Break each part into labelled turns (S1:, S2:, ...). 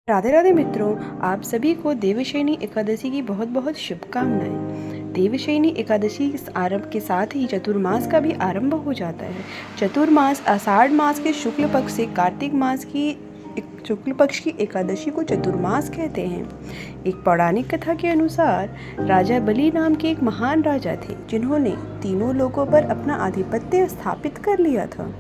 S1: राधे राधे मित्रों, आप सभी को देवशयनी एकादशी की बहुत बहुत शुभकामनाएं। देवशयनी एकादशी आरंभ के साथ ही चतुर्मास का भी आरंभ हो जाता है। चतुर्मास आषाढ़ मास के शुक्ल पक्ष से कार्तिक मास की शुक्ल पक्ष की एकादशी को चतुर्मास कहते हैं। एक पौराणिक कथा के अनुसार राजा बलि नाम के एक महान राजा थे, जिन्होंने तीनों लोकों पर अपना आधिपत्य स्थापित कर लिया था।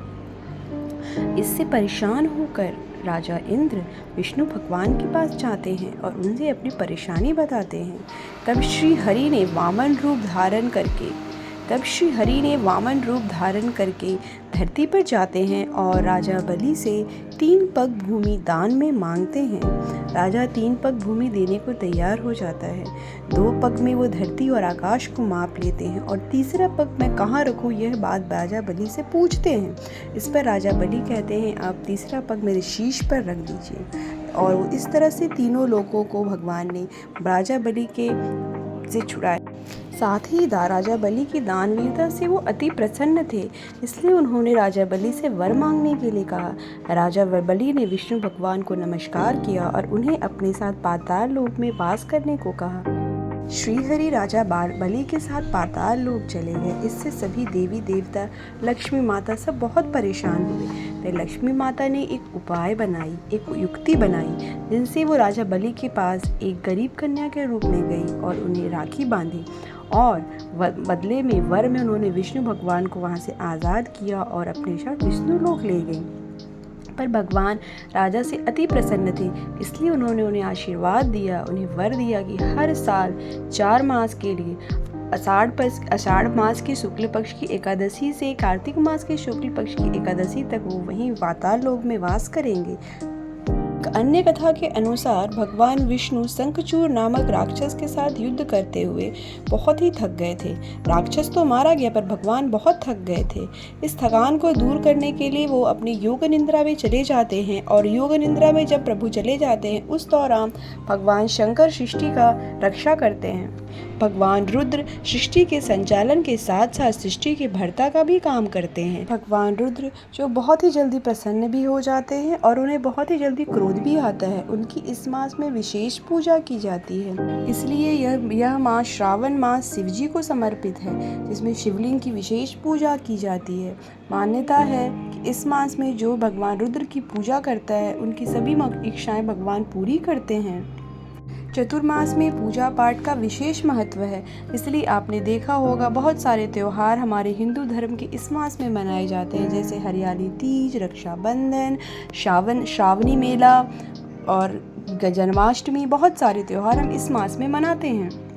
S1: इससे परेशान होकर राजा इंद्र विष्णु भगवान के पास जाते हैं और उनसे अपनी परेशानी बताते हैं। तब श्री हरि ने वामन रूप धारण करके धरती पर जाते हैं और राजा बलि से 3 पग भूमि दान में मांगते हैं। राजा 3 पग भूमि देने को तैयार हो जाता है। 2 पग में वो धरती और आकाश को माप लेते हैं और तीसरा पग मैं कहाँ रखूँ, यह बात राजा बलि से पूछते हैं। इस पर राजा बलि कहते हैं, आप तीसरा पग मेरे शीश पर रख दीजिए। और इस तरह से तीनों लोगों को भगवान ने राजा बलि के से छुड़ाया। साथ ही राजा बलि की दानवीरता से वो अति प्रसन्न थे, इसलिए उन्होंने राजा बलि से वर मांगने के लिए कहा। राजा बलि ने विष्णु भगवान को नमस्कार किया और उन्हें अपने साथ पाताल लोक में वास करने को कहा। श्रीहरि राजा बलि के साथ पाताल लोक चले गए। इससे सभी देवी देवता, लक्ष्मी माता सब बहुत परेशान हुए। तो लक्ष्मी माता ने एक युक्ति बनाई, जिनसे वो राजा बलि के पास एक गरीब कन्या के रूप में गई और उन्हें राखी बांधी और बदले में वर में उन्होंने विष्णु भगवान को वहाँ से आज़ाद किया और अपने साथ विष्णु लोक ले गई। पर भगवान राजा से अति प्रसन्न थे, इसलिए उन्होंने उन्हें आशीर्वाद दिया, उन्हें वर दिया कि हर साल 4 मास के लिए आषाढ़ मास की शुक्ल पक्ष की एकादशी से कार्तिक मास के शुक्ल पक्ष की एकादशी तक वो वहीं पाताल लोक में वास करेंगे। अन्य कथा के अनुसार भगवान विष्णु शंखचूड़ नामक राक्षस के साथ युद्ध करते हुए बहुत ही थक गए थे। राक्षस तो मारा गया, पर भगवान बहुत थक गए थे। इस थकान को दूर करने के लिए वो अपनी योग निद्रा में चले जाते हैं और योग निद्रा में जब प्रभु चले जाते हैं, उस दौरान भगवान शंकर सृष्टि का रक्षा करते हैं। भगवान रुद्र सृष्टि के संचालन के साथ साथ सृष्टि के भर्ता का भी काम करते हैं। भगवान रुद्र जो बहुत ही जल्दी प्रसन्न भी हो जाते हैं और उन्हें बहुत ही जल्दी क्रोध भी आता है। उनकी इस मास में विशेष पूजा की जाती है, इसलिए यह मास श्रावण मास शिव जी को समर्पित है, जिसमें शिवलिंग की विशेष पूजा की जाती है। मान्यता है कि इस मास में जो भगवान रुद्र की पूजा करता है, उनकी सभी इच्छाएं भगवान पूरी करते हैं। चतुर्मास में पूजा पाठ का विशेष महत्व है, इसलिए आपने देखा होगा बहुत सारे त्यौहार हमारे हिंदू धर्म के इस मास में मनाए जाते हैं, जैसे हरियाली तीज, रक्षाबंधन, श्रावणी मेला और जन्माष्टमी। बहुत सारे त्यौहार हम इस मास में मनाते हैं।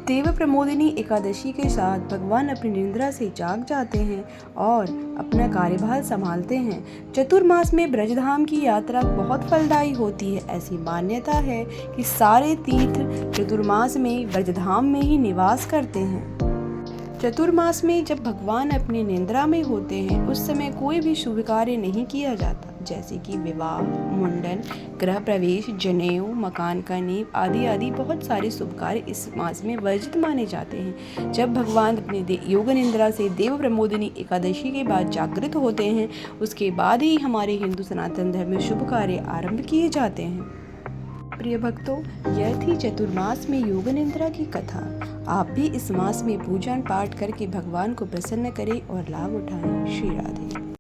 S1: देव प्रमोदिनी एकादशी के साथ भगवान अपनी निद्रा से जाग जाते हैं और अपना कार्यभार संभालते हैं। चतुर्मास में ब्रजधाम की यात्रा बहुत फलदायी होती है। ऐसी मान्यता है कि सारे तीर्थ चतुर्मास में ब्रजधाम में ही निवास करते हैं। चतुर्मास में जब भगवान अपनी निद्रा में होते हैं, उस समय कोई भी शुभ कार्य नहीं किया जाता, जैसे कि विवाह, मुंडन, गृह प्रवेश, जनेऊ, मकान का नींव आदि बहुत सारे शुभ कार्य इस मास में वर्जित माने जाते हैं। जब भगवान अपने योग निद्रा से देव प्रमोदिनी एकादशी के बाद जागृत होते हैं, उसके बाद ही हमारे हिंदू सनातन धर्म में शुभ कार्य आरंभ किए जाते हैं। प्रिय भक्तों, यह थी चतुर्मास में योग निद्रा की कथा। आप भी इस मास में पूजन पाठ करके भगवान को प्रसन्न करें और लाभ उठाएं। श्री राधे।